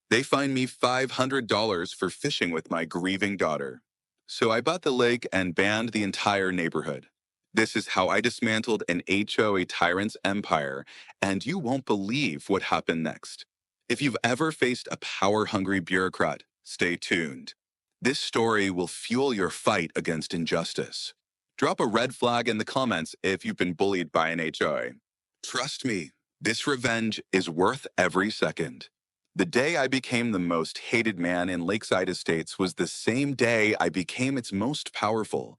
They fined me $500 for fishing with my grieving daughter. So I bought the lake and banned the entire neighborhood. This is how I dismantled an HOA tyrant's empire, and you won't believe what happened next. If you've ever faced a power-hungry bureaucrat, stay tuned. This story will fuel your fight against injustice. Drop a red flag in the comments if you've been bullied by an HOA. Trust me, this revenge is worth every second. The day I became the most hated man in Lakeside Estates was the same day I became its most powerful.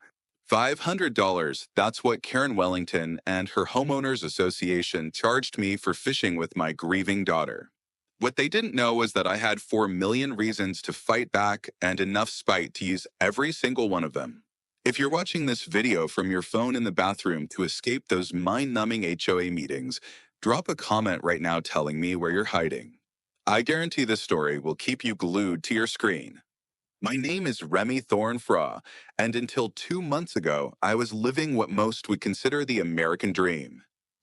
$500, that's what Karen Wellington and her homeowners association charged me for fishing with my grieving daughter. What they didn't know was that I had 4 million reasons to fight back and enough spite to use every single one of them. If you're watching this video from your phone in the bathroom to escape those mind-numbing HOA meetings, drop a comment right now telling me where you're hiding. I guarantee this story will keep you glued to your screen. My name is Remy Thornfraw, and until 2 months ago, I was living what most would consider the American dream.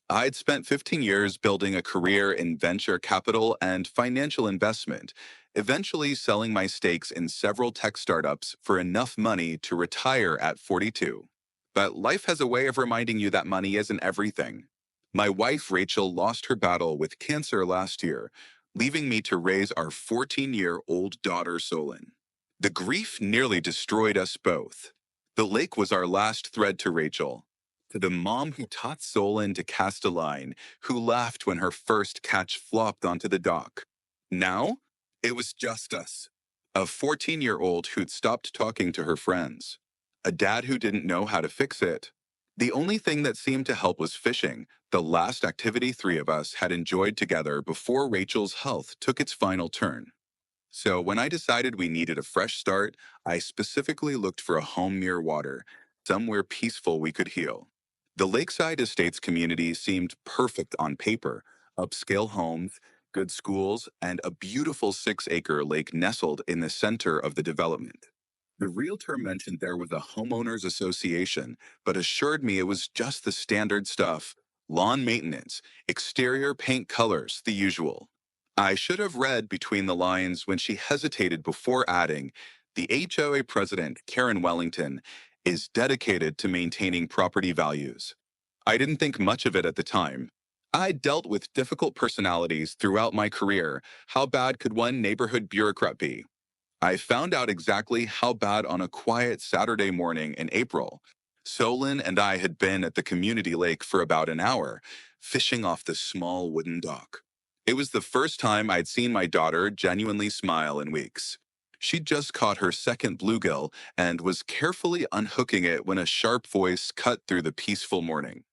I'd spent 15 years building a career in venture capital and financial investment, eventually selling my stakes in several tech startups for enough money to retire at 42. But life has a way of reminding you that money isn't everything. My wife, Rachel, lost her battle with cancer last year, leaving me to raise our 14-year-old daughter, Solon. The grief nearly destroyed us both. The lake was our last thread to Rachel, to the mom who taught Solon to cast a line, who laughed when her first catch flopped onto the dock. Now, it was just us. A 14-year-old who'd stopped talking to her friends. A dad who didn't know how to fix it. The only thing that seemed to help was fishing, the last activity three of us had enjoyed together before Rachel's health took its final turn. So when I decided we needed a fresh start, I specifically looked for a home near water, somewhere peaceful we could heal. The Lakeside Estates community seemed perfect on paper: upscale homes, good schools, and a beautiful 6-acre lake nestled in the center of the development. The realtor mentioned there was a homeowners association, but assured me it was just the standard stuff: lawn maintenance, exterior paint colors, the usual. I should have read between the lines when she hesitated before adding, the HOA president, Karen Wellington, is dedicated to maintaining property values. I didn't think much of it at the time. I dealt with difficult personalities throughout my career. How bad could one neighborhood bureaucrat be? I found out exactly how bad on a quiet Saturday morning in April. Solon and I had been at the community lake for about an hour, fishing off the small wooden dock. It was the first time I'd seen my daughter genuinely smile in weeks. She'd just caught her second bluegill and was carefully unhooking it when a sharp voice cut through the peaceful morning.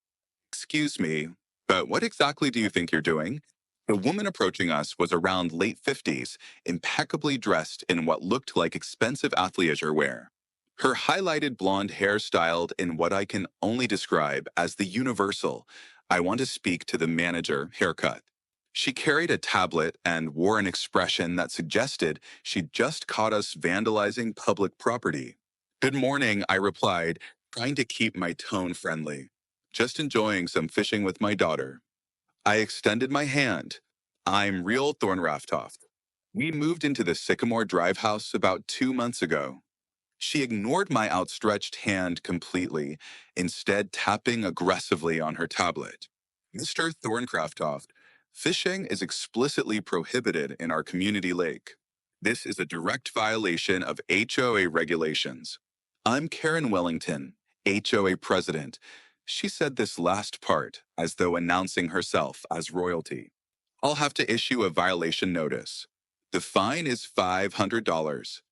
"Excuse me, but what exactly do you think you're doing?" The woman approaching us was around late 50s, impeccably dressed in what looked like expensive athleisure wear. Her highlighted blonde hair styled in what I can only describe as the universal "I want to speak to the manager" haircut. She carried a tablet and wore an expression that suggested she'd just caught us vandalizing public property. "Good morning," I replied, trying to keep my tone friendly. "Just enjoying some fishing with my daughter." I extended my hand. "I'm real Thornraftoft. We moved into the Sycamore Drive house about 2 months ago." She ignored my outstretched hand completely, instead tapping aggressively on her tablet. "Mr. Thorncraftoft, fishing is explicitly prohibited in our community lake. This is a direct violation of HOA regulations. I'm Karen Wellington, HOA president." She said this last part as though announcing herself as royalty. "I'll have to issue a violation notice. The fine is $500.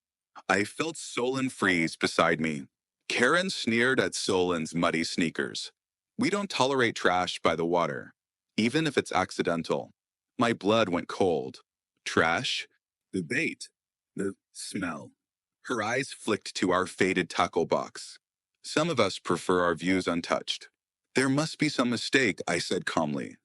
I felt Solon freeze beside me. Karen sneered at Solon's muddy sneakers. "We don't tolerate trash by the water, even if it's accidental." My blood went cold. Trash? The bait? The smell? Her eyes flicked to our faded tackle box. "Some of us prefer our views untouched." "There must be some mistake," I said calmly.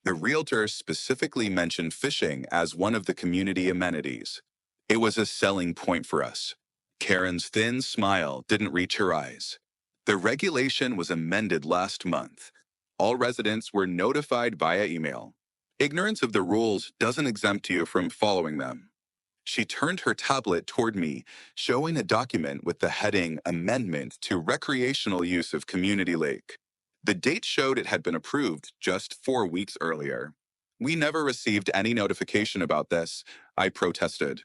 The realtor specifically mentioned fishing as one of the community amenities. It was a selling point for us. Karen's thin smile didn't reach her eyes. "The regulation was amended last month. All residents were notified via email. Ignorance of the rules doesn't exempt you from following them." She turned her tablet toward me, showing a document with the heading Amendment to Recreational Use of Community Lake. The date showed it had been approved just 4 weeks earlier. We never received any notification about this, I protested.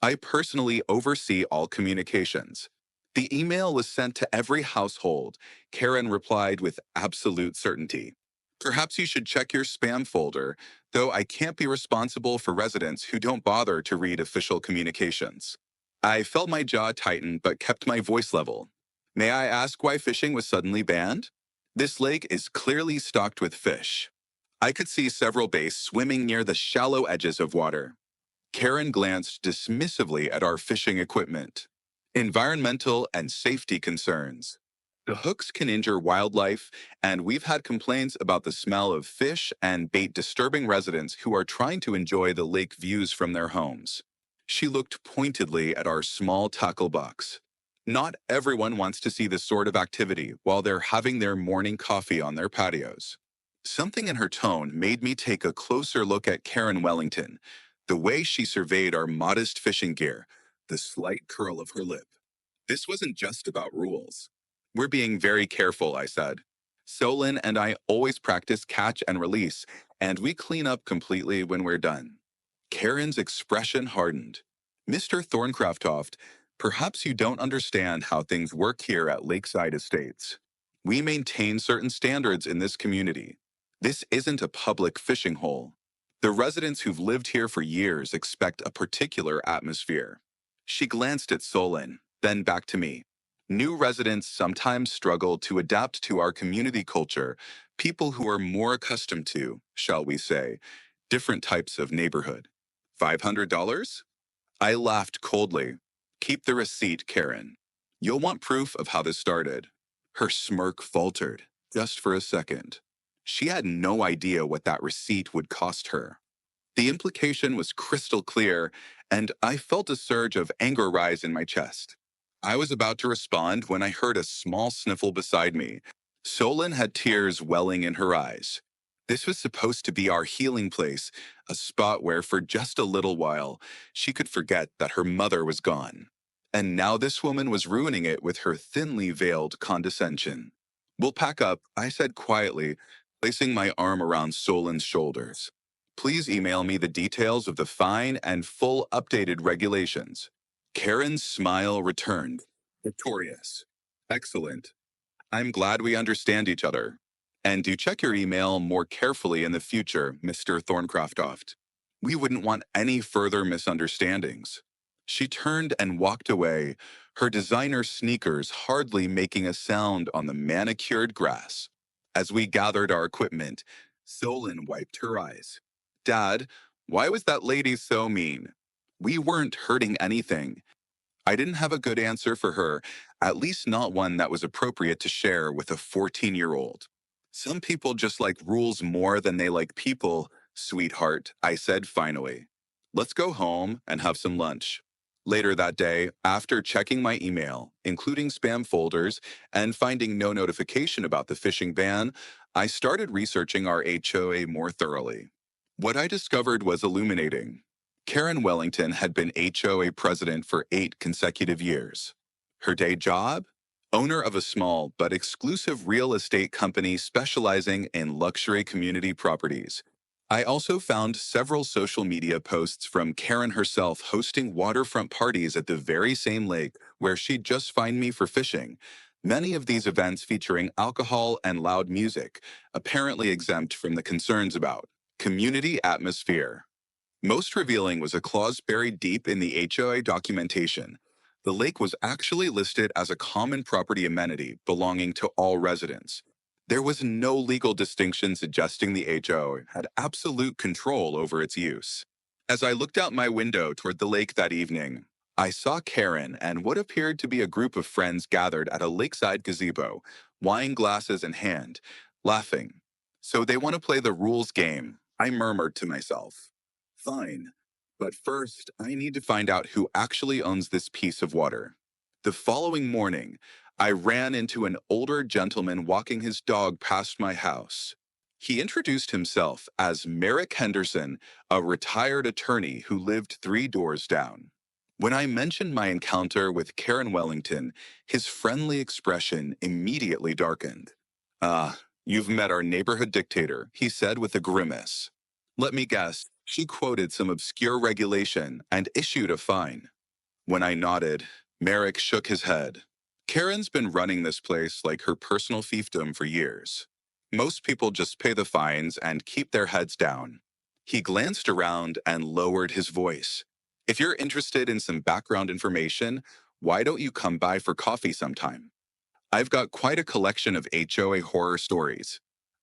I personally oversee all communications. The email was sent to every household, Karen replied with absolute certainty. Perhaps you should check your spam folder, though I can't be responsible for residents who don't bother to read official communications. I felt my jaw tighten but kept my voice level. May I ask why fishing was suddenly banned? This lake is clearly stocked with fish. I could see several bass swimming near the shallow edges of water. Karen glanced dismissively at our fishing equipment. Environmental and safety concerns. The hooks can injure wildlife, and we've had complaints about the smell of fish and bait disturbing residents who are trying to enjoy the lake views from their homes. She looked pointedly at our small tackle box. Not everyone wants to see this sort of activity while they're having their morning coffee on their patios. Something in her tone made me take a closer look at Karen Wellington, the way she surveyed our modest fishing gear, the slight curl of her lip. This wasn't just about rules. We're being very careful, I said. Solon and I always practice catch and release, and we clean up completely when we're done. Karen's expression hardened. Mr. Thorncraftoft, perhaps you don't understand how things work here at Lakeside Estates. We maintain certain standards in this community. This isn't a public fishing hole. The residents who've lived here for years expect a particular atmosphere. She glanced at Solon, then back to me. New residents sometimes struggle to adapt to our community culture, people who are more accustomed to, shall we say, different types of neighborhood. $500? I laughed coldly. Keep the receipt, Karen. You'll want proof of how this started. Her smirk faltered, just for a second. She had no idea what that receipt would cost her. The implication was crystal clear, and I felt a surge of anger rise in my chest. I was about to respond when I heard a small sniffle beside me. Solon had tears welling in her eyes. This was supposed to be our healing place, a spot where for just a little while she could forget that her mother was gone. And now this woman was ruining it with her thinly veiled condescension. We'll pack up, I said quietly, placing my arm around Solon's shoulders. Please email me the details of the fine and full updated regulations. Karen's smile returned, victorious. Excellent. I'm glad we understand each other. And do check your email more carefully in the future, Mr. Thorncraftoft. We wouldn't want any further misunderstandings. She turned and walked away, her designer sneakers hardly making a sound on the manicured grass. As we gathered our equipment, Solon wiped her eyes. Dad, why was that lady so mean? We weren't hurting anything. I didn't have a good answer for her, at least not one that was appropriate to share with a 14-year-old. Some people just like rules more than they like people, sweetheart, I said finally. Let's go home and have some lunch. Later that day, after checking my email, including spam folders, and finding no notification about the fishing ban, I started researching our HOA more thoroughly. What I discovered was illuminating. Karen Wellington had been HOA president for 8 consecutive years. Her day job? Owner of a small but exclusive real estate company specializing in luxury community properties. I also found several social media posts from Karen herself hosting waterfront parties at the very same lake where she'd just find me for fishing. Many of these events featuring alcohol and loud music, apparently exempt from the concerns about community atmosphere. Most revealing was a clause buried deep in the HOA documentation. The lake was actually listed as a common property amenity belonging to all residents. There was no legal distinction suggesting the HOA had absolute control over its use. As I looked out my window toward the lake that evening, I saw Karen and what appeared to be a group of friends gathered at a lakeside gazebo, wine glasses in hand, laughing. So they want to play the rules game, I murmured to myself. Fine. But first, I need to find out who actually owns this piece of water. The following morning, I ran into an older gentleman walking his dog past my house. He introduced himself as Merrick Henderson, a retired attorney who lived 3 doors down. When I mentioned my encounter with Karen Wellington, his friendly expression immediately darkened. Ah, you've met our neighborhood dictator, he said with a grimace. Let me guess, she quoted some obscure regulation and issued a fine. When I nodded, Merrick shook his head. Karen's been running this place like her personal fiefdom for years. Most people just pay the fines and keep their heads down. He glanced around and lowered his voice. If you're interested in some background information, why don't you come by for coffee sometime? I've got quite a collection of HOA horror stories.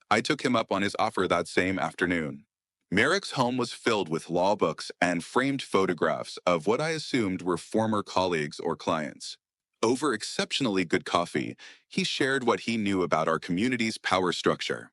I took him up on his offer that same afternoon. Merrick's home was filled with law books and framed photographs of what I assumed were former colleagues or clients. Over exceptionally good coffee, he shared what he knew about our community's power structure.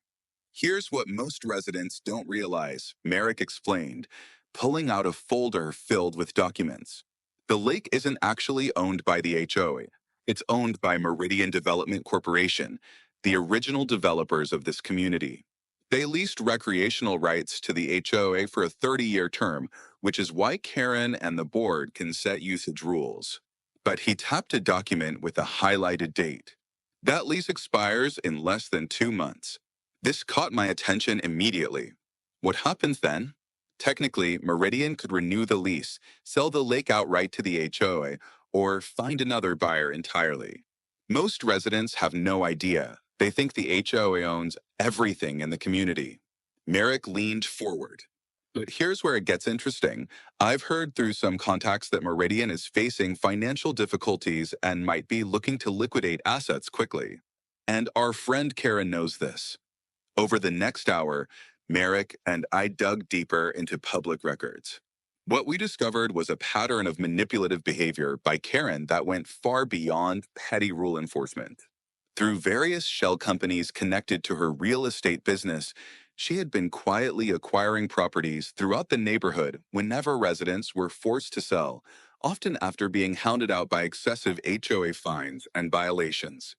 Here's what most residents don't realize, Merrick explained, pulling out a folder filled with documents. The lake isn't actually owned by the HOA. It's owned by Meridian Development Corporation, the original developers of this community. They leased recreational rights to the HOA for a 30-year term, which is why Karen and the board can set usage rules. But he tapped a document with a highlighted date. That lease expires in less than 2 months. This caught my attention immediately. What happens then? Technically, Meridian could renew the lease, sell the lake outright to the HOA, or find another buyer entirely. Most residents have no idea. They think the HOA owns everything in the community. Merrick leaned forward. But here's where it gets interesting. I've heard through some contacts that Meridian is facing financial difficulties and might be looking to liquidate assets quickly. And our friend Karen knows this. Over the next hour, Merrick and I dug deeper into public records. What we discovered was a pattern of manipulative behavior by Karen that went far beyond petty rule enforcement. Through various shell companies connected to her real estate business, she had been quietly acquiring properties throughout the neighborhood whenever residents were forced to sell, often after being hounded out by excessive HOA fines and violations.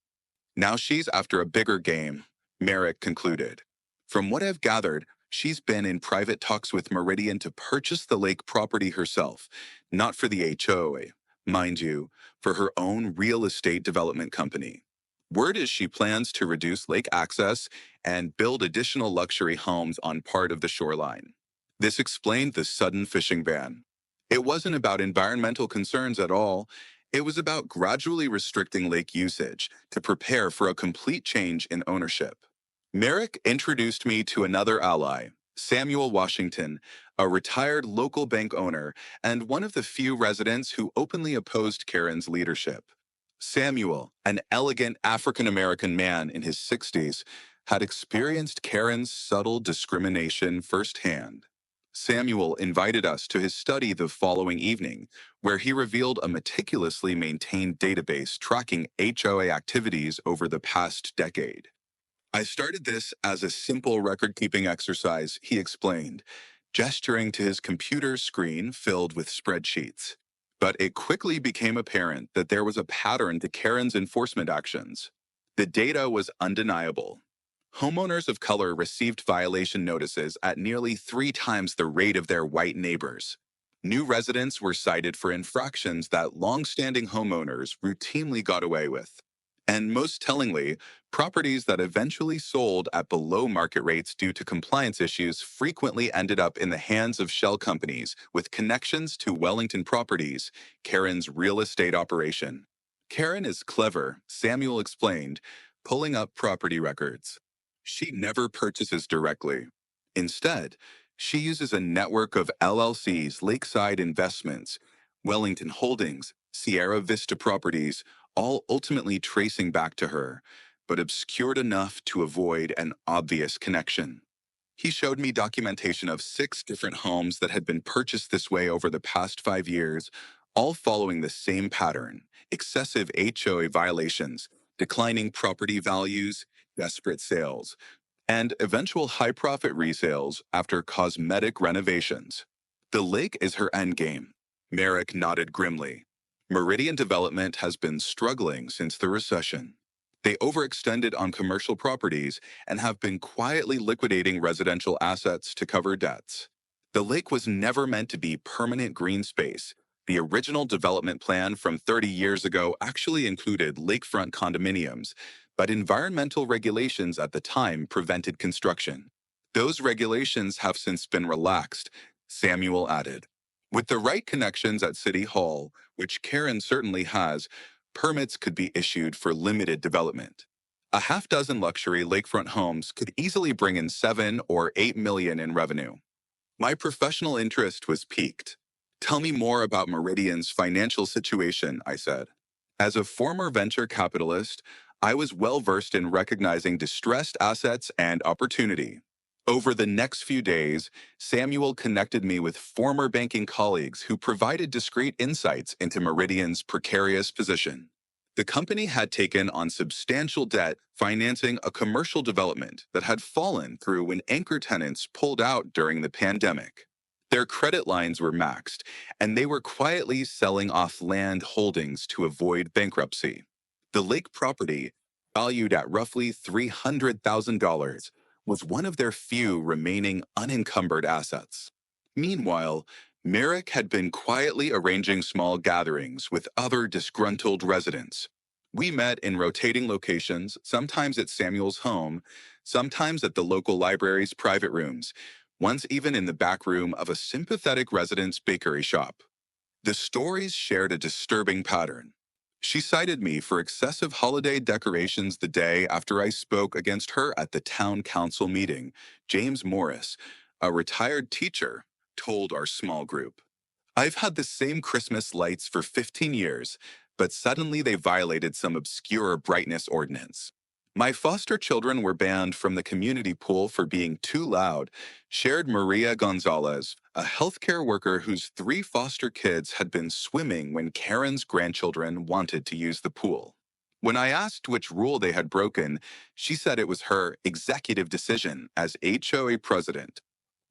Now she's after a bigger game, Merrick concluded. From what I've gathered, she's been in private talks with Meridian to purchase the lake property herself, not for the HOA, mind you, for her own real estate development company. Word is she plans to reduce lake access and build additional luxury homes on part of the shoreline. This explained the sudden fishing ban. It wasn't about environmental concerns at all. It was about gradually restricting lake usage to prepare for a complete change in ownership. Merrick introduced me to another ally, Samuel Washington, a retired local bank owner and one of the few residents who openly opposed Karen's leadership. Samuel, an elegant African-American man in his 60s, had experienced Karen's subtle discrimination firsthand. Samuel invited us to his study the following evening, where he revealed a meticulously maintained database tracking HOA activities over the past decade. I started this as a simple record-keeping exercise, he explained, gesturing to his computer screen filled with spreadsheets. But it quickly became apparent that there was a pattern to Karen's enforcement actions. The data was undeniable. Homeowners of color received violation notices at nearly 3 times the rate of their white neighbors. New residents were cited for infractions that long-standing homeowners routinely got away with. And most tellingly, properties that eventually sold at below market rates due to compliance issues frequently ended up in the hands of shell companies with connections to Wellington Properties, Karen's real estate operation. Karen is clever, Samuel explained, pulling up property records. She never purchases directly. Instead, she uses a network of LLCs, Lakeside Investments, Wellington Holdings, Sierra Vista Properties, all ultimately tracing back to her, but obscured enough to avoid an obvious connection. He showed me documentation of 6 different homes that had been purchased this way over the past 5 years, all following the same pattern: excessive HOA violations, declining property values, desperate sales, and eventual high-profit resales after cosmetic renovations. The lake is her endgame. Merrick nodded grimly. Meridian Development has been struggling since the recession. They overextended on commercial properties and have been quietly liquidating residential assets to cover debts. The lake was never meant to be permanent green space. The original development plan from 30 years ago actually included lakefront condominiums, but environmental regulations at the time prevented construction. Those regulations have since been relaxed, Samuel added. With the right connections at City Hall, which Karen certainly has, permits could be issued for limited development. A half dozen luxury lakefront homes could easily bring in 7 or 8 million in revenue. My professional interest was piqued. Tell me more about Meridian's financial situation, I said. As a former venture capitalist, I was well versed in recognizing distressed assets and opportunity. Over the next few days, Samuel connected me with former banking colleagues who provided discreet insights into Meridian's precarious position. The company had taken on substantial debt financing a commercial development that had fallen through when anchor tenants pulled out during the pandemic. Their credit lines were maxed, and they were quietly selling off land holdings to avoid bankruptcy. The lake property, valued at roughly $300,000, was one of their few remaining unencumbered assets. Meanwhile, Merrick had been quietly arranging small gatherings with other disgruntled residents. We met in rotating locations, sometimes at Samuel's home, sometimes at the local library's private rooms, once even in the back room of a sympathetic resident's bakery shop. The stories shared a disturbing pattern. She cited me for excessive holiday decorations the day after I spoke against her at the town council meeting. James Morris, a retired teacher, told our small group. I've had the same Christmas lights for 15 years, but suddenly they violated some obscure brightness ordinance. My foster children were banned from the community pool for being too loud, shared Maria Gonzalez, a healthcare worker whose 3 foster kids had been swimming when Karen's grandchildren wanted to use the pool. When I asked which rule they had broken, she said it was her executive decision as HOA president.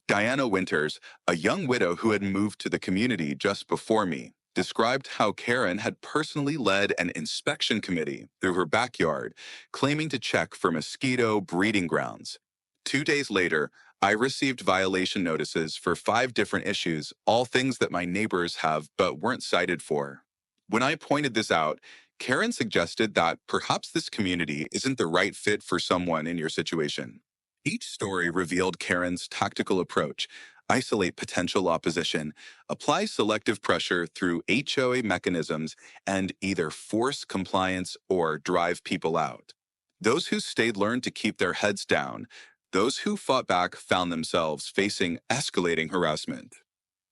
Diana Winters, a young widow who had moved to the community just before me, described how Karen had personally led an inspection committee through her backyard, claiming to check for mosquito breeding grounds. 2 days later, I received violation notices for 5 different issues, all things that my neighbors have but weren't cited for. When I pointed this out, Karen suggested that perhaps this community isn't the right fit for someone in your situation. Each story revealed Karen's tactical approach: isolate potential opposition, apply selective pressure through HOA mechanisms, and either force compliance or drive people out. Those who stayed learned to keep their heads down. Those who fought back found themselves facing escalating harassment.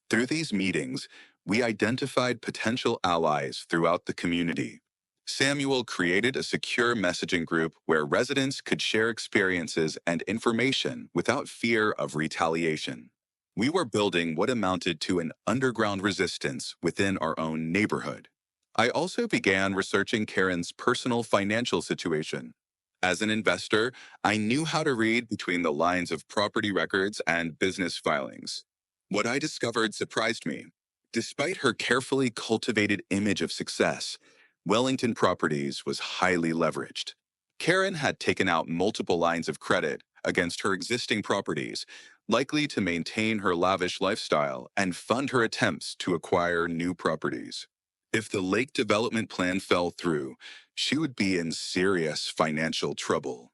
Through these meetings, we identified potential allies throughout the community. Samuel created a secure messaging group where residents could share experiences and information without fear of retaliation. We were building what amounted to an underground resistance within our own neighborhood. I also began researching Karen's personal financial situation. As an investor, I knew how to read between the lines of property records and business filings. What I discovered surprised me. Despite her carefully cultivated image of success, Wellington Properties was highly leveraged. Karen had taken out multiple lines of credit against her existing properties, likely to maintain her lavish lifestyle and fund her attempts to acquire new properties. If the lake development plan fell through, she would be in serious financial trouble.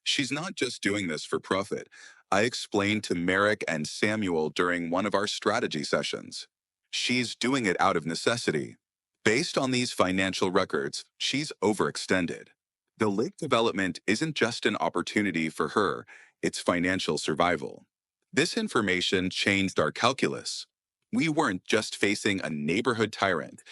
She's not just doing this for profit, I explained to Merrick and Samuel during one of our strategy sessions. She's doing it out of necessity. Based on these financial records, she's overextended. The lake development isn't just an opportunity for her, it's financial survival. This information changed our calculus. We weren't just facing a neighborhood tyrant,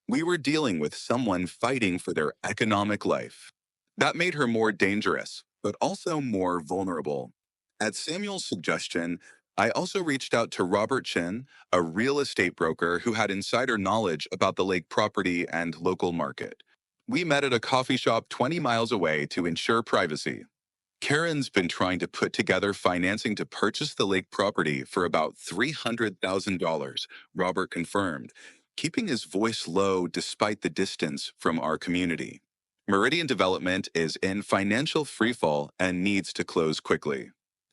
we were dealing with someone fighting for their economic life. That made her more dangerous, but also more vulnerable. At Samuel's suggestion, I also reached out to Robert Chin, a real estate broker who had insider knowledge about the lake property and local market. We met at a coffee shop 20 miles away to ensure privacy. Karen's been trying to put together financing to purchase the lake property for about $300,000, Robert confirmed, keeping his voice low despite the distance from our community. Meridian Development is in financial freefall and needs to close quickly.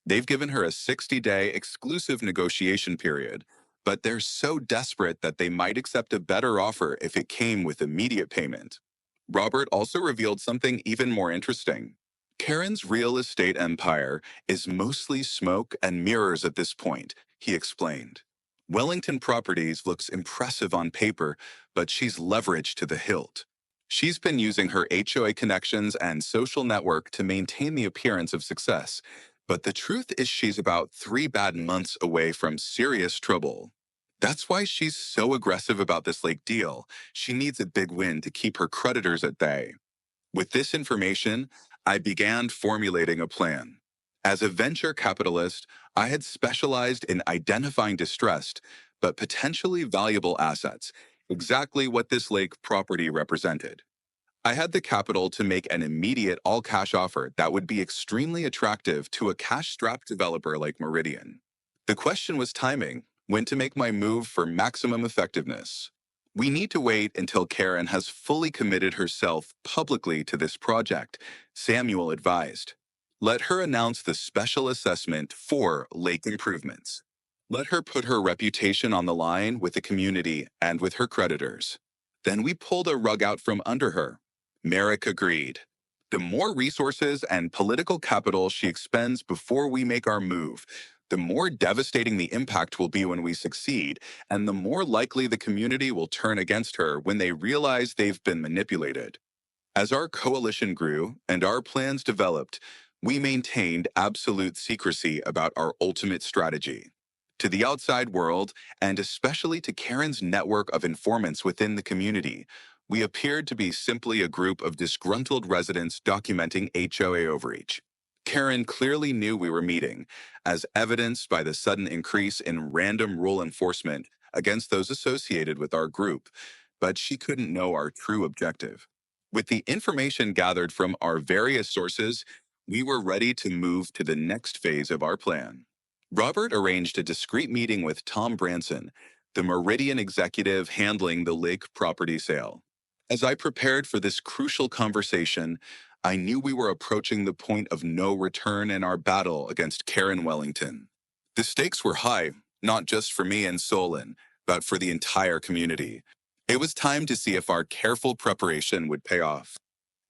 They've given her a 60-day exclusive negotiation period, but they're so desperate that they might accept a better offer if it came with immediate payment. Robert also revealed something even more interesting. Karen's real estate empire is mostly smoke and mirrors at this point, he explained. Wellington Properties looks impressive on paper, but she's leveraged to the hilt. She's been using her HOA connections and social network to maintain the appearance of success, but the truth is she's about 3 bad months away from serious trouble. That's why she's so aggressive about this lake deal. She needs a big win to keep her creditors at bay. With this information, I began formulating a plan. As a venture capitalist, I had specialized in identifying distressed but potentially valuable assets, exactly what this lake property represented. I had the capital to make an immediate all-cash offer that would be extremely attractive to a cash-strapped developer like Meridian. The question was timing, when to make my move for maximum effectiveness. We need to wait until Karen has fully committed herself publicly to this project, Samuel advised. Let her announce the special assessment for lake improvements. Let her put her reputation on the line with the community and with her creditors. Then we pulled a rug out from under her. Merrick agreed. The more resources and political capital she expends before we make our move, the more devastating the impact will be when we succeed, and the more likely the community will turn against her when they realize they've been manipulated. As our coalition grew and our plans developed, we maintained absolute secrecy about our ultimate strategy. To the outside world, and especially to Karen's network of informants within the community, we appeared to be simply a group of disgruntled residents documenting HOA overreach. Karen clearly knew we were meeting, as evidenced by the sudden increase in random rule enforcement against those associated with our group, but she couldn't know our true objective. With the information gathered from our various sources, we were ready to move to the next phase of our plan. Robert arranged a discreet meeting with Tom Branson, the Meridian executive handling the lake property sale. As I prepared for this crucial conversation, I knew we were approaching the point of no return in our battle against Karen Wellington. The stakes were high, not just for me and Solon, but for the entire community. It was time to see if our careful preparation would pay off.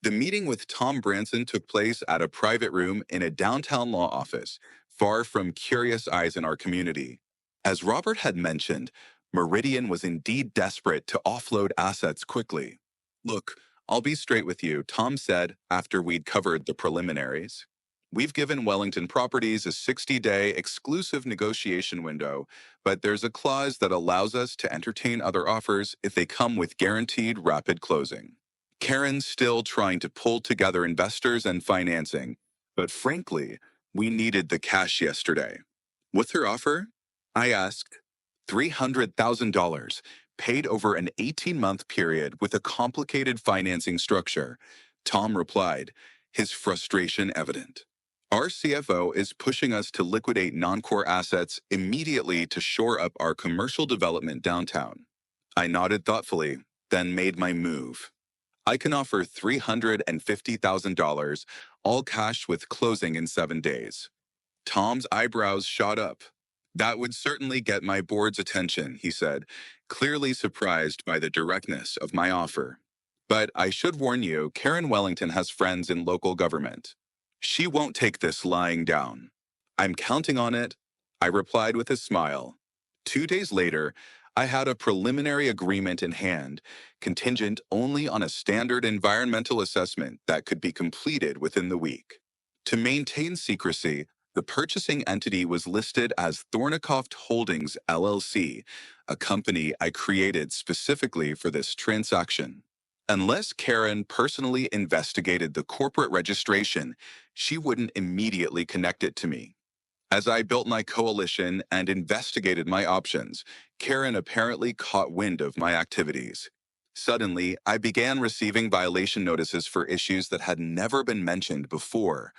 The meeting with Tom Branson took place at a private room in a downtown law office, far from curious eyes in our community. As Robert had mentioned, Meridian was indeed desperate to offload assets quickly. Look, I'll be straight with you, Tom said after we'd covered the preliminaries. We've given Wellington Properties a 60-day exclusive negotiation window, but there's a clause that allows us to entertain other offers if they come with guaranteed rapid closing. Karen's still trying to pull together investors and financing, but frankly, we needed the cash yesterday. What's her offer? I asked. $300,000, paid over an 18-month period with a complicated financing structure. Tom replied, his frustration evident. Our CFO is pushing us to liquidate non-core assets immediately to shore up our commercial development downtown. I nodded thoughtfully, then made my move. I can offer $350,000, all cash with closing in 7 days. Tom's eyebrows shot up. That would certainly get my board's attention, he said, clearly surprised by the directness of my offer. But I should warn you, Karen Wellington has friends in local government. She won't take this lying down. I'm counting on it, I replied with a smile. 2 days later, I had a preliminary agreement in hand, contingent only on a standard environmental assessment that could be completed within the week. To maintain secrecy, the purchasing entity was listed as Thornycroft Holdings, LLC, a company I created specifically for this transaction. Unless Karen personally investigated the corporate registration, she wouldn't immediately connect it to me. As I built my coalition and investigated my options, Karen apparently caught wind of my activities. Suddenly, I began receiving violation notices for issues that had never been mentioned before: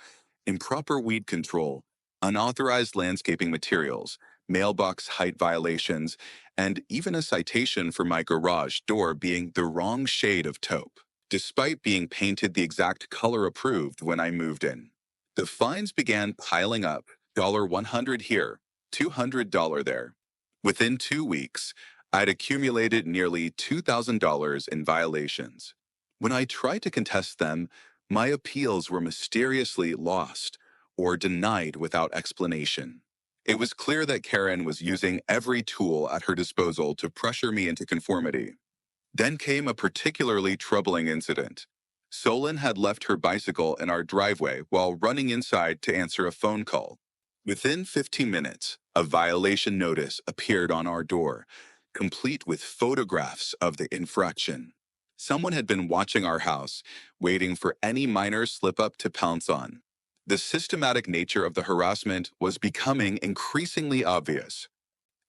improper weed control, unauthorized landscaping materials, mailbox height violations, and even a citation for my garage door being the wrong shade of taupe. despite being painted the exact color approved when I moved in. The fines began piling up, $100 here, $200 there. Within 2 weeks, I'd accumulated nearly $2,000 in violations. When I tried to contest them, my appeals were mysteriously lost or denied without explanation. It was clear that Karen was using every tool at her disposal to pressure me into conformity. Then came a particularly troubling incident. Solon had left her bicycle in our driveway while running inside to answer a phone call. Within 15 minutes, a violation notice appeared on our door, complete with photographs of the infraction. Someone had been watching our house, waiting for any minor slip-up to pounce on. The systematic nature of the harassment was becoming increasingly obvious.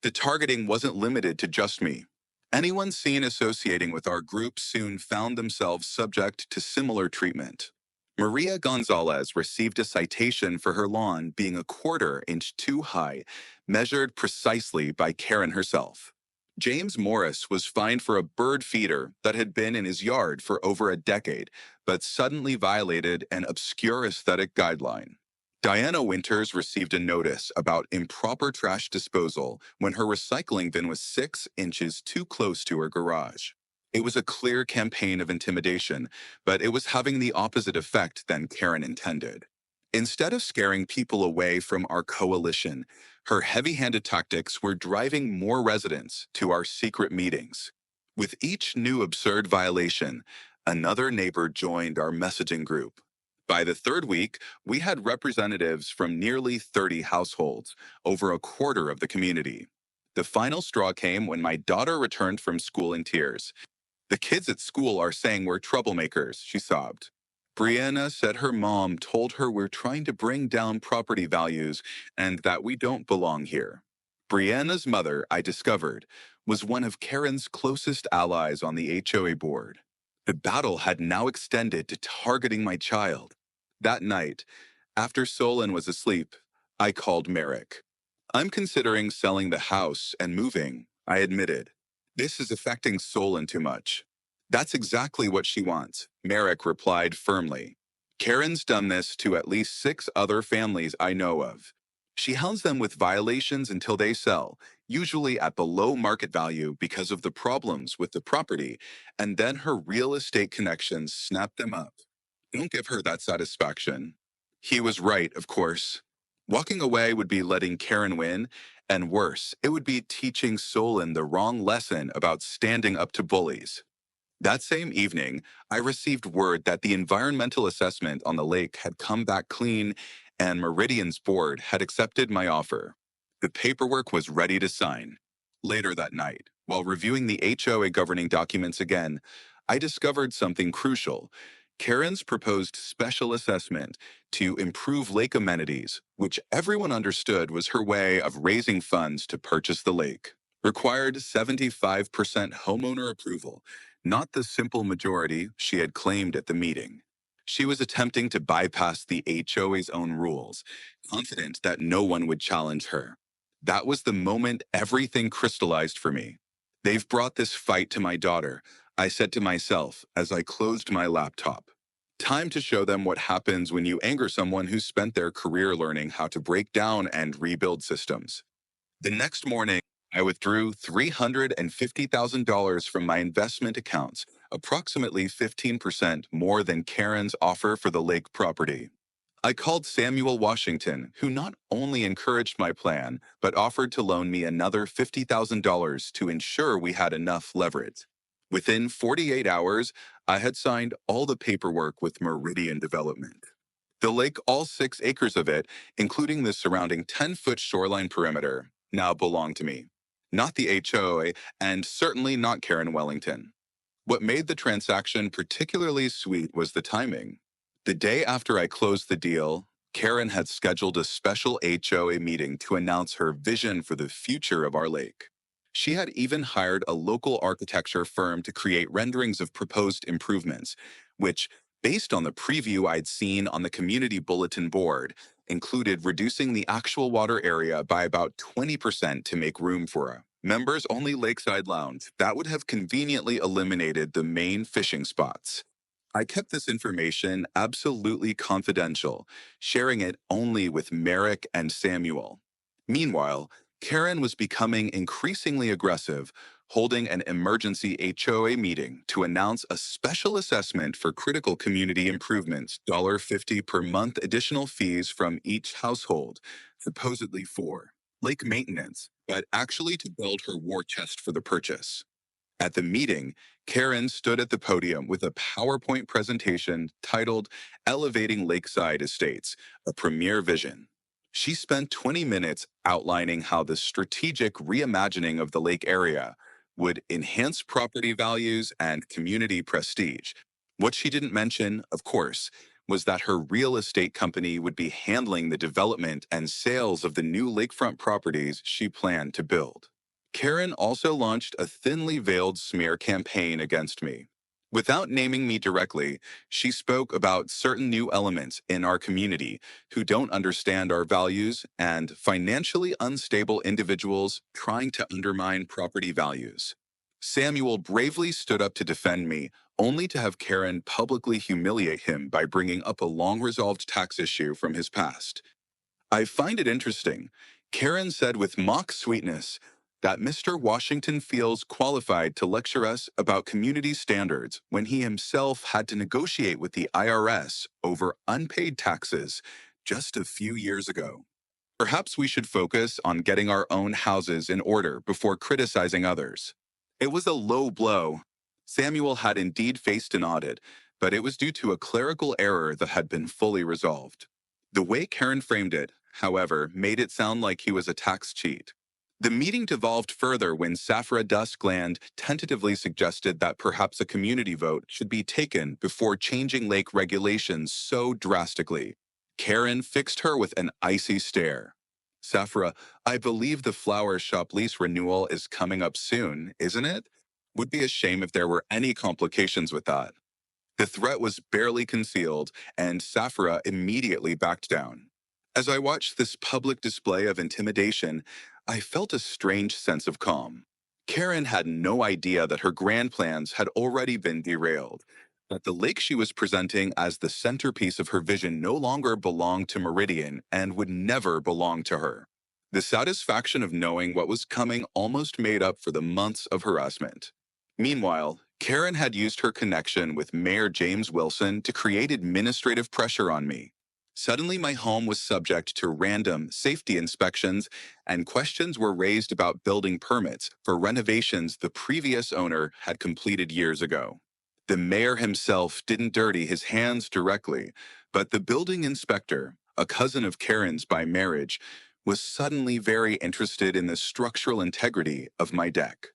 The targeting wasn't limited to just me. Anyone seen associating with our group soon found themselves subject to similar treatment. Maria Gonzalez received a citation for her lawn being a quarter inch too high, measured precisely by Karen herself. James Morris was fined for a bird feeder that had been in his yard for over a decade, but suddenly violated an obscure aesthetic guideline. Diana Winters received a notice about improper trash disposal when her recycling bin was 6 inches too close to her garage. It was a clear campaign of intimidation, but it was having the opposite effect than Karen intended. Instead of scaring people away from our coalition, her heavy-handed tactics were driving more residents to our secret meetings. With each new absurd violation, another neighbor joined our messaging group. By the third week, we had representatives from nearly 30 households, over a quarter of the community. The final straw came when my daughter returned from school in tears. "The kids at school are saying we're troublemakers," she sobbed. Brianna said her mom told her we're trying to bring down property values and that we don't belong here. Brianna's mother, I discovered, was one of Karen's closest allies on the HOA board. The battle had now extended to targeting my child. That night, after Solon was asleep, I called Merrick. "I'm considering selling the house and moving," I admitted. "This is affecting Solon too much." "That's exactly what she wants," Merrick replied firmly. "Karen's done this to at least 6 other families I know of. She hounds them with violations until they sell, usually at below market value because of the problems with the property, and then her real estate connections snap them up. Don't give her that satisfaction." He was right, of course. Walking away would be letting Karen win, and worse, it would be teaching Solon the wrong lesson about standing up to bullies. That same evening, I received word that the environmental assessment on the lake had come back clean and Meridian's board had accepted my offer. The paperwork was ready to sign. Later that night, while reviewing the HOA governing documents again, I discovered something crucial. Karen's proposed special assessment to improve lake amenities, which everyone understood was her way of raising funds to purchase the lake, required 75% homeowner approval, not the simple majority she had claimed at the meeting. She was attempting to bypass the HOA's own rules, confident that no one would challenge her. That was the moment everything crystallized for me. "They've brought this fight to my daughter," I said to myself as I closed my laptop. "Time to show them what happens when you anger someone who spent their career learning how to break down and rebuild systems." The next morning, I withdrew $350,000 from my investment accounts, approximately 15% more than Karen's offer for the lake property. I called Samuel Washington, who not only encouraged my plan, but offered to loan me another $50,000 to ensure we had enough leverage. Within 48 hours, I had signed all the paperwork with Meridian Development. The lake, all 6 acres of it, including the surrounding 10-foot shoreline perimeter, now belonged to me. Not the HOA, and certainly not Karen Wellington. What made the transaction particularly sweet was the timing. The day after I closed the deal, Karen had scheduled a special HOA meeting to announce her vision for the future of our lake. She had even hired a local architecture firm to create renderings of proposed improvements, which, based on the preview I'd seen on the community bulletin board, included reducing the actual water area by about 20% to make room for a members-only lakeside lounge that would have conveniently eliminated the main fishing spots. I kept this information absolutely confidential, sharing it only with Merrick and Samuel. Meanwhile, Karen was becoming increasingly aggressive, holding an emergency HOA meeting to announce a special assessment for critical community improvements, $50 per month additional fees from each household, supposedly for lake maintenance, but actually to build her war chest for the purchase. At the meeting, Karen stood at the podium with a PowerPoint presentation titled Elevating Lakeside Estates, a Premier Vision. She spent 20 minutes outlining how the strategic reimagining of the lake area would enhance property values and community prestige. What she didn't mention, of course, was that her real estate company would be handling the development and sales of the new lakefront properties she planned to build. Karen also launched a thinly veiled smear campaign against me. Without naming me directly, she spoke about certain new elements in our community who don't understand our values and financially unstable individuals trying to undermine property values. Samuel bravely stood up to defend me, only to have Karen publicly humiliate him by bringing up a long resolved tax issue from his past. I find it interesting. Karen said with mock sweetness that Mr. Washington feels qualified to lecture us about community standards when he himself had to negotiate with the IRS over unpaid taxes just a few years ago. Perhaps we should focus on getting our own houses in order before criticizing others. It was a low blow. Samuel had indeed faced an audit, but it was due to a clerical error that had been fully resolved. The way Karen framed it, however, made it sound like he was a tax cheat. The meeting devolved further when Safra Duskland tentatively suggested that perhaps a community vote should be taken before changing lake regulations so drastically. Karen fixed her with an icy stare. Safra, I believe the flower shop lease renewal is coming up soon, isn't it? Would be a shame if there were any complications with that. The threat was barely concealed, and Safra immediately backed down. As I watched this public display of intimidation, I felt a strange sense of calm. Karen had no idea that her grand plans had already been derailed, that the lake she was presenting as the centerpiece of her vision no longer belonged to Meridian and would never belong to her. The satisfaction of knowing what was coming almost made up for the months of harassment. Meanwhile, Karen had used her connection with Mayor James Wilson to create administrative pressure on me. Suddenly, my home was subject to random safety inspections, and questions were raised about building permits for renovations the previous owner had completed years ago. The mayor himself didn't dirty his hands directly, but the building inspector, a cousin of Karen's by marriage, was suddenly very interested in the structural integrity of my deck.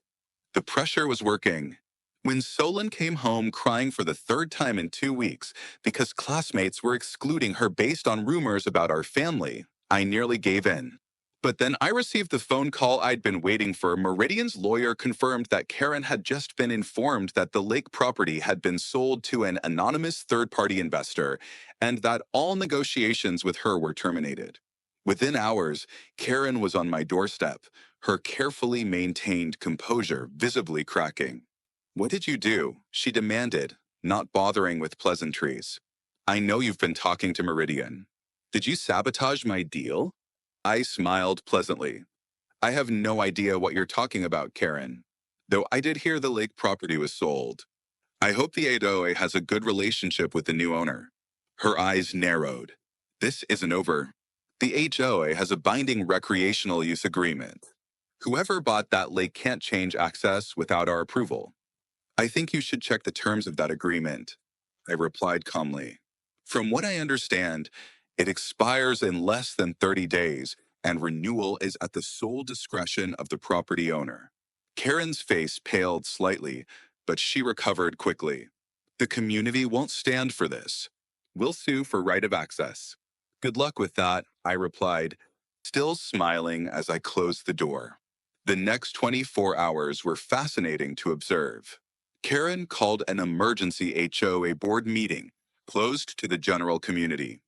The pressure was working. When Solon came home crying for the third time in 2 weeks because classmates were excluding her based on rumors about our family, I nearly gave in. But then I received the phone call I'd been waiting for. Meridian's lawyer confirmed that Karen had just been informed that the lake property had been sold to an anonymous third-party investor and that all negotiations with her were terminated. Within hours, Karen was on my doorstep, her carefully maintained composure visibly cracking. What did you do? She demanded, not bothering with pleasantries. I know you've been talking to Meridian. Did you sabotage my deal? I smiled pleasantly. I have no idea what you're talking about, Karen. Though I did hear the lake property was sold. I hope the HOA has a good relationship with the new owner. Her eyes narrowed. This isn't over. The HOA has a binding recreational use agreement. Whoever bought that lake can't change access without our approval. I think you should check the terms of that agreement, I replied calmly. From what I understand, it expires in less than 30 days, and renewal is at the sole discretion of the property owner. Karen's face paled slightly, but she recovered quickly. The community won't stand for this. We'll sue for right of access. Good luck with that, I replied, still smiling as I closed the door. The next 24 hours were fascinating to observe. Karen called an emergency HOA board meeting, closed to the general community.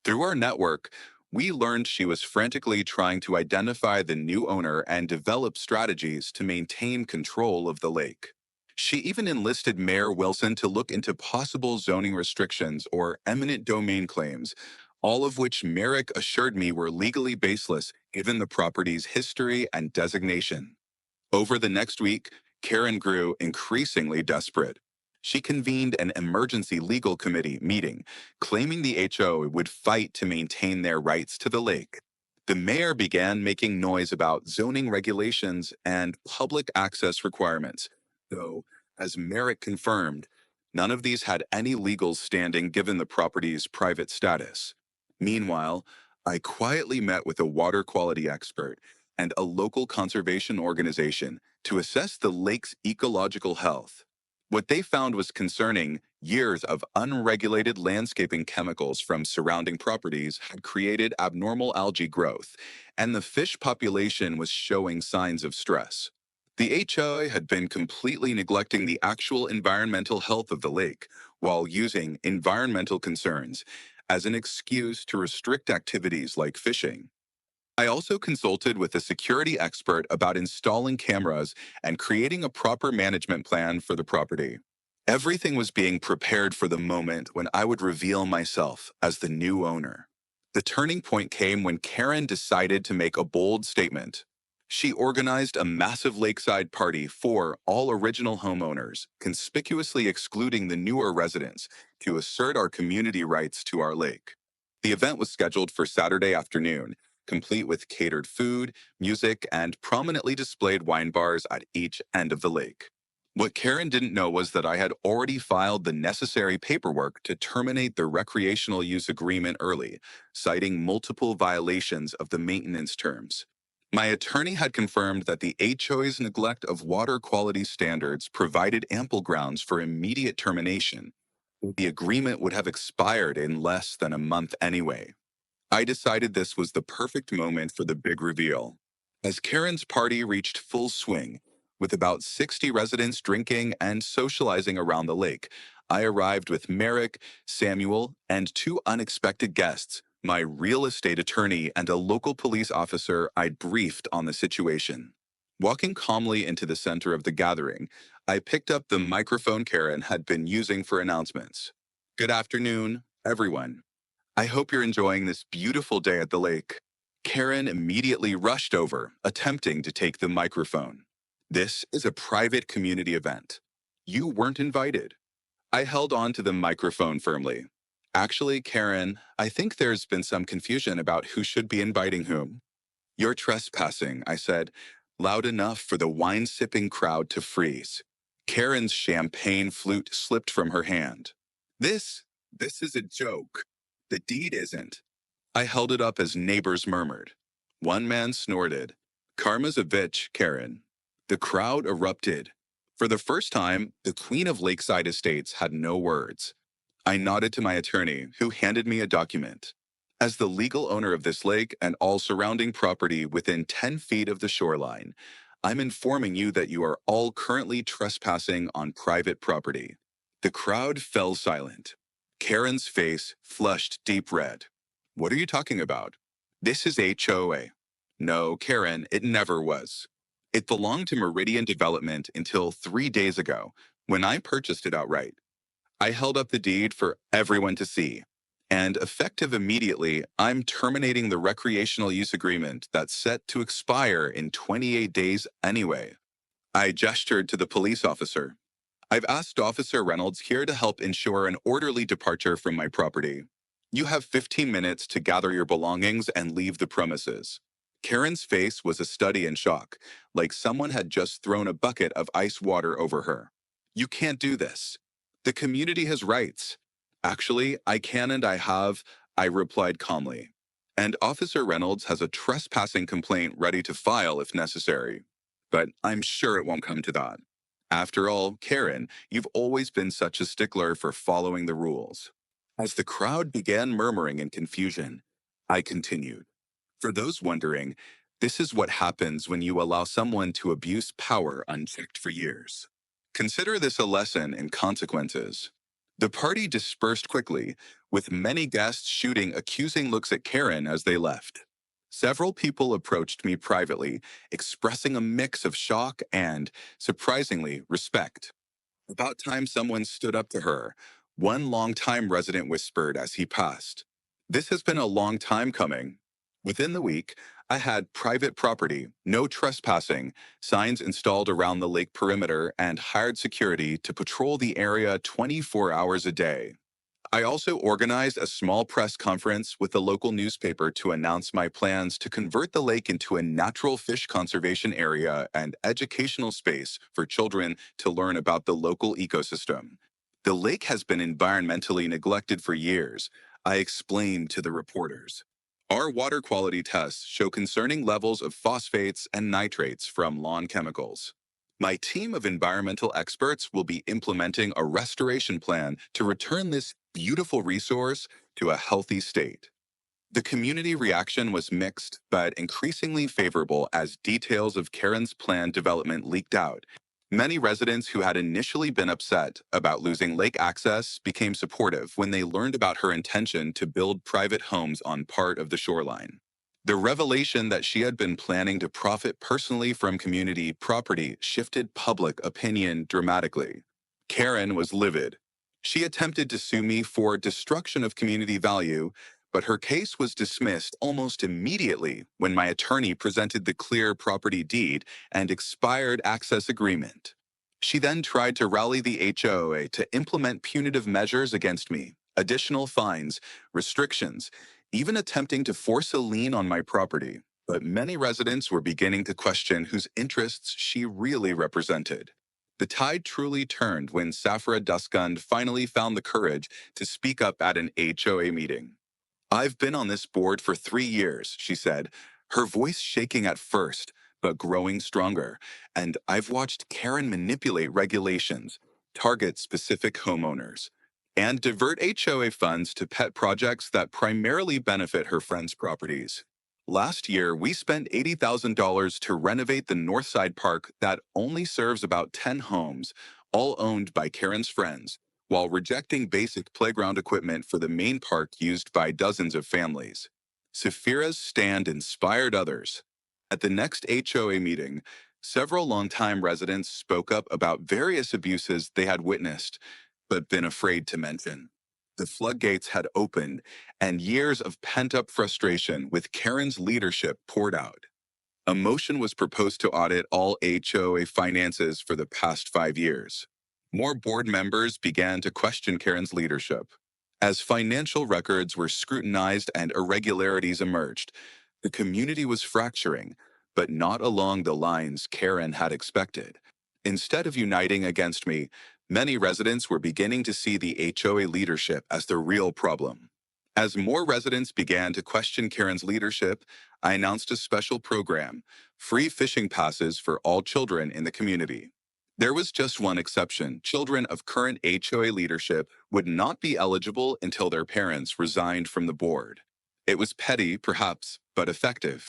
Through our network, we learned she was frantically trying to identify the new owner and develop strategies to maintain control of the lake. She even enlisted Mayor Wilson to look into possible zoning restrictions or eminent domain claims, all of which Merrick assured me were legally baseless given the property's history and designation. Over the next week, Karen grew increasingly desperate. She convened an emergency legal committee meeting, claiming the HO would fight to maintain their rights to the lake. The mayor began making noise about zoning regulations and public access requirements, though, as Merrick confirmed, none of these had any legal standing given the property's private status. Meanwhile, I quietly met with a water quality expert and a local conservation organization to assess the lake's ecological health. What they found was concerning: years of unregulated landscaping chemicals from surrounding properties had created abnormal algae growth, and the fish population was showing signs of stress. The HOA had been completely neglecting the actual environmental health of the lake while using environmental concerns as an excuse to restrict activities like fishing. I also consulted with a security expert about installing cameras and creating a proper management plan for the property. Everything was being prepared for the moment when I would reveal myself as the new owner. The turning point came when Karen decided to make a bold statement. She organized a massive lakeside party for all original homeowners, conspicuously excluding the newer residents, to assert our community rights to our lake. The event was scheduled for Saturday afternoon, complete with catered food, music, and prominently displayed wine bars at each end of the lake. What Karen didn't know was that I had already filed the necessary paperwork to terminate the recreational use agreement early, citing multiple violations of the maintenance terms. My attorney had confirmed that the HOA's neglect of water quality standards provided ample grounds for immediate termination. The agreement would have expired in less than a month anyway. I decided this was the perfect moment for the big reveal. As Karen's party reached full swing, with about 60 residents drinking and socializing around the lake, I arrived with Merrick, Samuel, and two unexpected guests: my real estate attorney and a local police officer I'd briefed on the situation. Walking calmly into the center of the gathering, I picked up the microphone Karen had been using for announcements. "Good afternoon, everyone. I hope you're enjoying this beautiful day at the lake." Karen immediately rushed over, attempting to take the microphone. "This is a private community event. You weren't invited." I held on to the microphone firmly. "Actually, Karen, I think there's been some confusion about who should be inviting whom." "You're trespassing," I said, loud enough for the wine-sipping crowd to freeze. Karen's champagne flute slipped from her hand. This, this is a joke. The deed isn't." I held it up as neighbors murmured. One man snorted, "Karma's a bitch, Karen." The crowd erupted. For the first time, the Queen of Lakeside Estates had no words. I nodded to my attorney, who handed me a document. "As the legal owner of this lake and all surrounding property within 10 feet of the shoreline, I'm informing you that you are all currently trespassing on private property." The crowd fell silent. Karen's face flushed deep red. "What are you talking about? This is HOA." "No, Karen, it never was. It belonged to Meridian Development until 3 days ago, when I purchased it outright. I held up the deed for everyone to see. And effective immediately, I'm terminating the recreational use agreement that's set to expire in 28 days anyway." I gestured to the police officer. "I've asked Officer Reynolds here to help ensure an orderly departure from my property. You have 15 minutes to gather your belongings and leave the premises." Karen's face was a study in shock, like someone had just thrown a bucket of ice water over her. "You can't do this. The community has rights." "Actually, I can and I have," I replied calmly. "And Officer Reynolds has a trespassing complaint ready to file if necessary. But I'm sure it won't come to that. After all, Karen, you've always been such a stickler for following the rules." As the crowd began murmuring in confusion, I continued. "For those wondering, this is what happens when you allow someone to abuse power unchecked for years. Consider this a lesson in consequences." The party dispersed quickly, with many guests shooting accusing looks at Karen as they left. Several people approached me privately, expressing a mix of shock and, surprisingly, respect. About time someone stood up to her, one longtime resident whispered as he passed. This has been a long time coming. Within the week, I had private property, no trespassing, signs installed around the lake perimeter, and hired security to patrol the area 24 hours a day. I also organized a small press conference with the local newspaper to announce my plans to convert the lake into a natural fish conservation area and educational space for children to learn about the local ecosystem. The lake has been environmentally neglected for years, I explained to the reporters. Our water quality tests show concerning levels of phosphates and nitrates from lawn chemicals. My team of environmental experts will be implementing a restoration plan to return this beautiful resource to a healthy state. The community reaction was mixed, but increasingly favorable as details of Karen's planned development leaked out. Many residents who had initially been upset about losing lake access became supportive when they learned about her intention to build private homes on part of the shoreline. The revelation that she had been planning to profit personally from community property shifted public opinion dramatically. Karen was livid. She attempted to sue me for destruction of community value, but her case was dismissed almost immediately when my attorney presented the clear property deed and expired access agreement. She then tried to rally the HOA to implement punitive measures against me, additional fines, restrictions, even attempting to force a lien on my property. But many residents were beginning to question whose interests she really represented. The tide truly turned when Safra Duskund finally found the courage to speak up at an HOA meeting. I've been on this board for 3 years, she said, her voice shaking at first, but growing stronger. And I've watched Karen manipulate regulations, target specific homeowners, and divert HOA funds to pet projects that primarily benefit her friends' properties. Last year, we spent $80,000 to renovate the Northside Park that only serves about 10 homes, all owned by Karen's friends, while rejecting basic playground equipment for the main park used by dozens of families. Safira's stand inspired others. At the next HOA meeting, several longtime residents spoke up about various abuses they had witnessed, but been afraid to mention. The floodgates had opened, and years of pent-up frustration with Karen's leadership poured out. A motion was proposed to audit all HOA finances for the past 5 years. More board members began to question Karen's leadership. As financial records were scrutinized and irregularities emerged, the community was fracturing, but not along the lines Karen had expected. Instead of uniting against me, many residents were beginning to see the HOA leadership as the real problem. As more residents began to question Karen's leadership, I announced a special program, free fishing passes for all children in the community. There was just one exception. Children of current HOA leadership would not be eligible until their parents resigned from the board. It was petty, perhaps, but effective.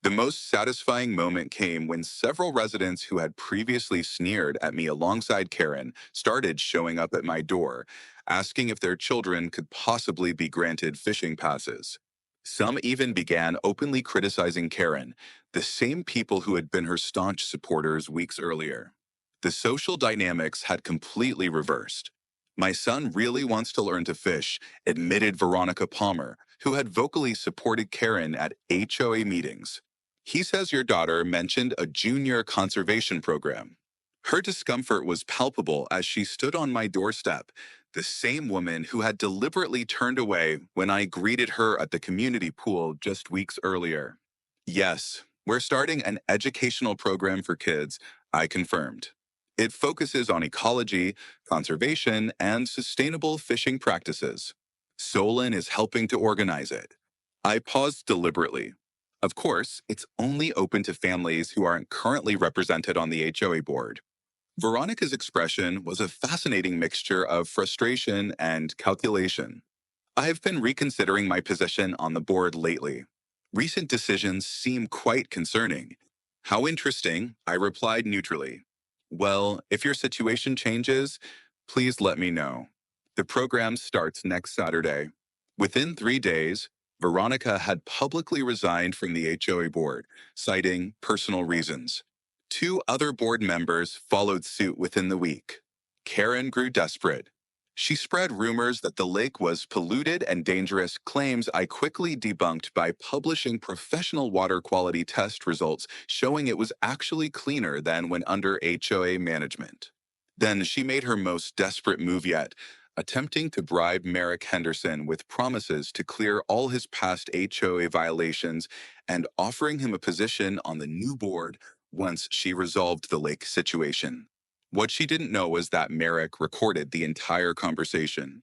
The most satisfying moment came when several residents who had previously sneered at me alongside Karen started showing up at my door, asking if their children could possibly be granted fishing passes. Some even began openly criticizing Karen, the same people who had been her staunch supporters weeks earlier. The social dynamics had completely reversed. My son really wants to learn to fish, admitted Veronica Palmer, who had vocally supported Karen at HOA meetings. He says your daughter mentioned a junior conservation program. Her discomfort was palpable as she stood on my doorstep, the same woman who had deliberately turned away when I greeted her at the community pool just weeks earlier. Yes, we're starting an educational program for kids, I confirmed. It focuses on ecology, conservation, and sustainable fishing practices. Solon is helping to organize it. I paused deliberately. Of course, it's only open to families who aren't currently represented on the HOA board. Veronica's expression was a fascinating mixture of frustration and calculation. I have been reconsidering my position on the board lately. Recent decisions seem quite concerning. How interesting, I replied neutrally. Well, if your situation changes, please let me know. The program starts next Saturday. Within 3 days, Veronica had publicly resigned from the HOA board, citing personal reasons. Two other board members followed suit within the week. Karen grew desperate. She spread rumors that the lake was polluted and dangerous, claims I quickly debunked by publishing professional water quality test results showing it was actually cleaner than when under HOA management. Then she made her most desperate move yet, attempting to bribe Merrick Henderson with promises to clear all his past HOA violations and offering him a position on the new board once she resolved the lake situation. What she didn't know was that Merrick recorded the entire conversation.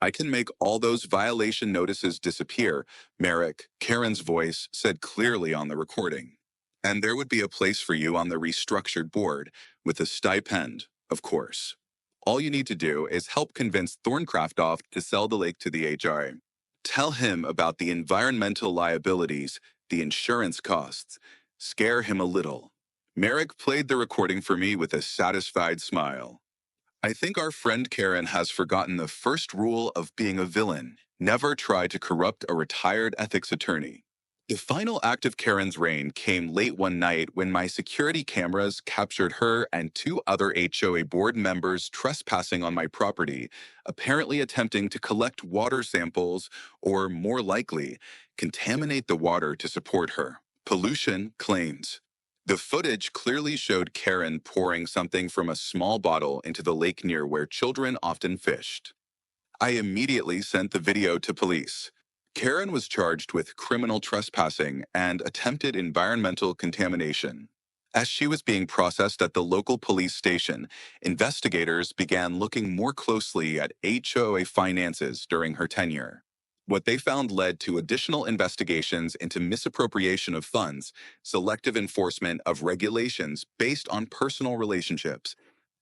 I can make all those violation notices disappear, Merrick, Karen's voice, said clearly on the recording. And there would be a place for you on the restructured board, with a stipend, of course. All you need to do is help convince Thorncraft to sell the lake to the HRA. Tell him about the environmental liabilities, the insurance costs. Scare him a little. Merrick played the recording for me with a satisfied smile. I think our friend Karen has forgotten the first rule of being a villain. Never try to corrupt a retired ethics attorney. The final act of Karen's reign came late one night when my security cameras captured her and two other HOA board members trespassing on my property, apparently attempting to collect water samples or, more likely, contaminate the water to support her. Pollution claims. The footage clearly showed Karen pouring something from a small bottle into the lake near where children often fished. I immediately sent the video to police. Karen was charged with criminal trespassing and attempted environmental contamination. As she was being processed at the local police station, investigators began looking more closely at HOA finances during her tenure. What they found led to additional investigations into misappropriation of funds, selective enforcement of regulations based on personal relationships,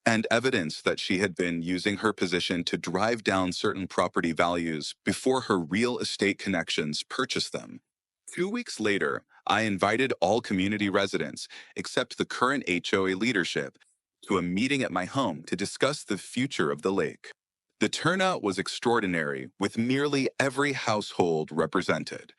and evidence that she had been using her position to drive down certain property values before her real estate connections purchased them. 2 weeks later, I invited all community residents, except the current HOA leadership, to a meeting at my home to discuss the future of the lake. The turnout was extraordinary, with nearly every household represented.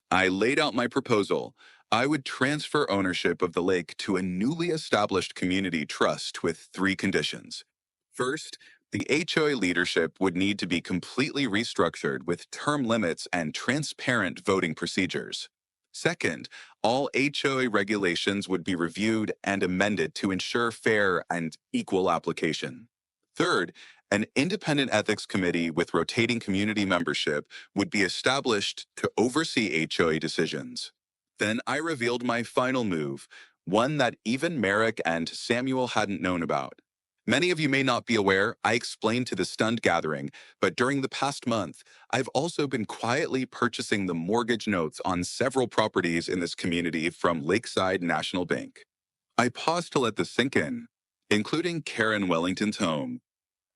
I laid out my proposal. I would transfer ownership of the lake to a newly established community trust with three conditions. First, the HOA leadership would need to be completely restructured with term limits and transparent voting procedures. Second, all HOA regulations would be reviewed and amended to ensure fair and equal application. Third, an independent ethics committee with rotating community membership would be established to oversee HOA decisions. Then I revealed my final move, one that even Merrick and Samuel hadn't known about. Many of you may not be aware, I explained to the stunned gathering, but during the past month, I've also been quietly purchasing the mortgage notes on several properties in this community from Lakeside National Bank. I paused to let this sink in, including Karen Wellington's home.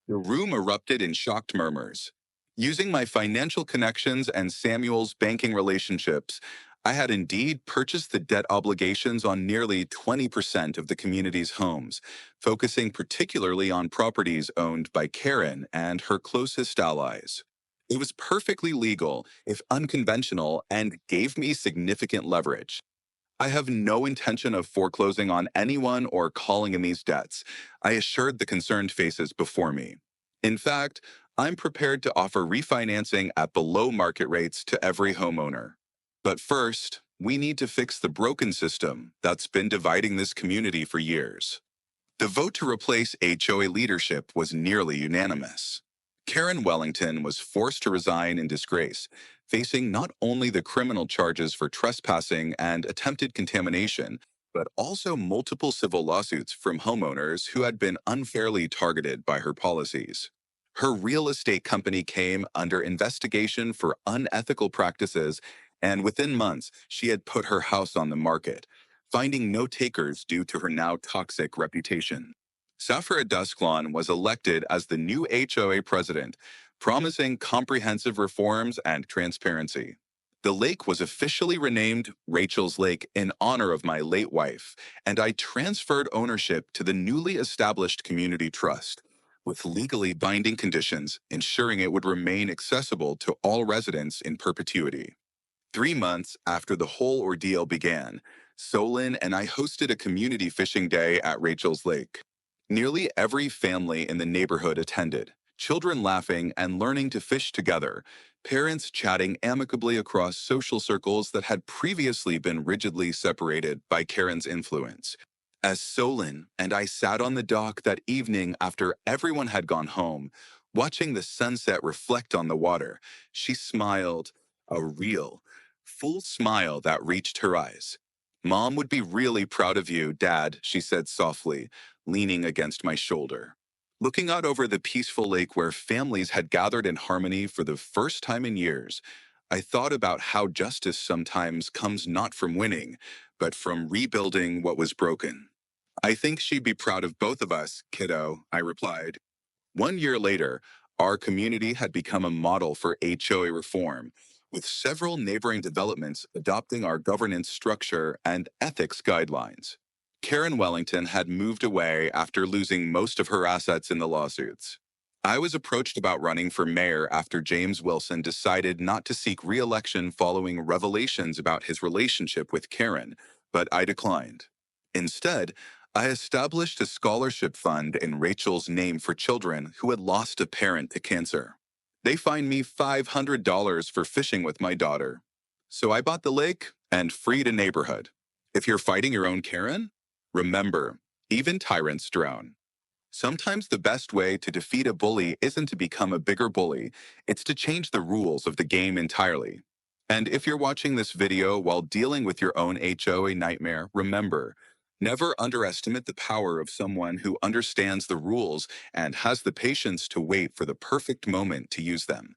The room erupted in shocked murmurs. Using my financial connections and Samuel's banking relationships, I had indeed purchased the debt obligations on nearly 20% of the community's homes, focusing particularly on properties owned by Karen and her closest allies. It was perfectly legal, if unconventional, and gave me significant leverage. I have no intention of foreclosing on anyone or calling in these debts, I assured the concerned faces before me. In fact, I'm prepared to offer refinancing at below market rates to every homeowner. But first, we need to fix the broken system that's been dividing this community for years. The vote to replace HOA leadership was nearly unanimous. Karen Wellington was forced to resign in disgrace, facing not only the criminal charges for trespassing and attempted contamination, but also multiple civil lawsuits from homeowners who had been unfairly targeted by her policies. Her real estate company came under investigation for unethical practices, and within months, she had put her house on the market, finding no takers due to her now toxic reputation. Safra Dusklan was elected as the new HOA president, promising comprehensive reforms and transparency. The lake was officially renamed Rachel's Lake in honor of my late wife, and I transferred ownership to the newly established community trust, with legally binding conditions ensuring it would remain accessible to all residents in perpetuity. 3 months after the whole ordeal began, Solon and I hosted a community fishing day at Rachel's Lake. Nearly every family in the neighborhood attended, children laughing and learning to fish together, parents chatting amicably across social circles that had previously been rigidly separated by Karen's influence. As Solon and I sat on the dock that evening after everyone had gone home, watching the sunset reflect on the water, she smiled, a real, full smile that reached her eyes. Mom would be really proud of you, Dad, she said softly, leaning against my shoulder. Looking out over the peaceful lake where families had gathered in harmony for the first time in years, I thought about how justice sometimes comes not from winning, but from rebuilding what was broken. I think she'd be proud of both of us, kiddo, I replied. 1 year later, our community had become a model for HOA reform, with several neighboring developments adopting our governance structure and ethics guidelines. Karen Wellington had moved away after losing most of her assets in the lawsuits. I was approached about running for mayor after James Wilson decided not to seek re-election following revelations about his relationship with Karen, but I declined. Instead, I established a scholarship fund in Rachel's name for children who had lost a parent to cancer. They fined me $500 for fishing with my daughter. So I bought the lake and freed a neighborhood. If you're fighting your own Karen, remember, even tyrants drown. Sometimes the best way to defeat a bully isn't to become a bigger bully, it's to change the rules of the game entirely. And if you're watching this video while dealing with your own HOA nightmare, remember, never underestimate the power of someone who understands the rules and has the patience to wait for the perfect moment to use them.